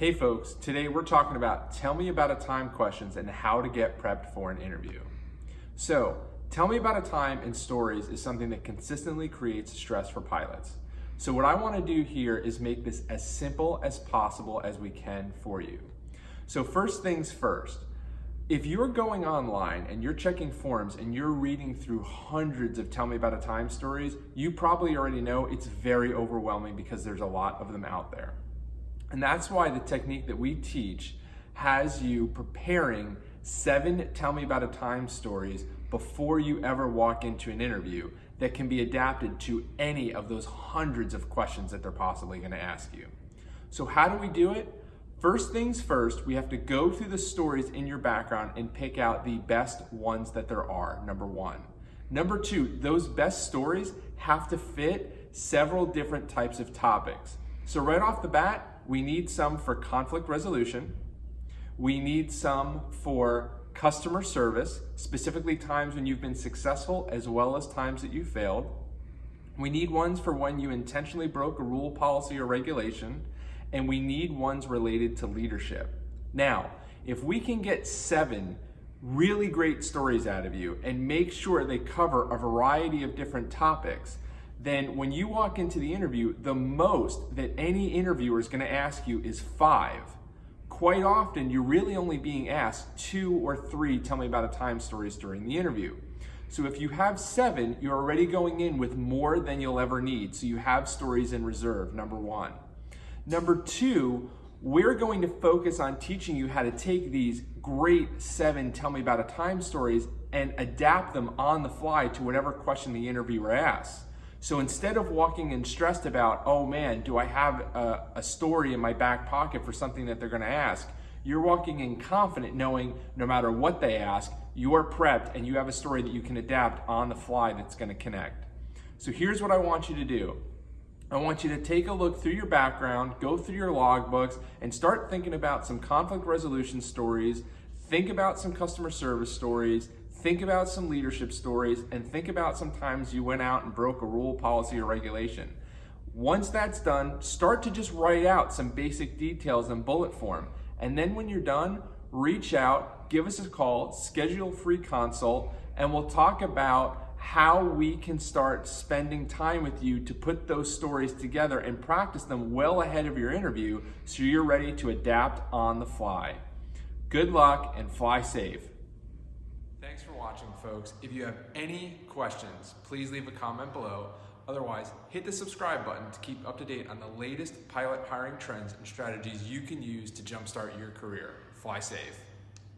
Hey folks, today we're talking about tell me about a time questions and how to get prepped for an interview. So, tell me about a time in stories is something that consistently creates stress for pilots. So what I want to do here is make this as simple as possible as we can for you. So first things first, if you're going online and you're checking forums and you're reading through hundreds of tell me about a time stories, you probably already know it's very overwhelming because there's a lot of them out there. And that's why the technique that we teach has you preparing 7 tell me about a time stories before you ever walk into an interview that can be adapted to any of those hundreds of questions that they're possibly going to ask you. So how do we do it? First things first, we have to go through the stories in your background and pick out the best ones that there are, number 1. Number 2, those best stories have to fit several different types of topics. So right off the bat, we need some for conflict resolution. We need some for customer service, specifically times when you've been successful as well as times that you failed. We need ones for when you intentionally broke a rule, policy, or regulation. And we need ones related to leadership. Now, if we can get 7 really great stories out of you and make sure they cover a variety of different topics, then when you walk into the interview, the most that any interviewer is going to ask you is 5. Quite often, you're really only being asked 2 or 3 tell me about a time stories during the interview. So if you have 7, you're already going in with more than you'll ever need. So you have stories in reserve, number 1. Number 2, we're going to focus on teaching you how to take these great 7 tell me about a time stories and adapt them on the fly to whatever question the interviewer asks. So instead of walking in stressed about, oh man, do I have a story in my back pocket for something that they're going to ask, you're walking in confident knowing no matter what they ask, you're prepped and you have a story that you can adapt on the fly that's going to connect. So here's what I want you to do. I want you to take a look through your background, go through your logbooks, and start thinking about some conflict resolution stories, think about some customer service stories, think about some leadership stories, and think about some times you went out and broke a rule, policy, or regulation. Once that's done, start to just write out some basic details in bullet form. And then when you're done, reach out, give us a call, schedule a free consult, and we'll talk about how we can start spending time with you to put those stories together and practice them well ahead of your interview so you're ready to adapt on the fly. Good luck and fly safe. Thanks for watching, folks. If you have any questions, please leave a comment below. Otherwise, hit the subscribe button to keep up to date on the latest pilot hiring trends and strategies you can use to jumpstart your career. Fly safe.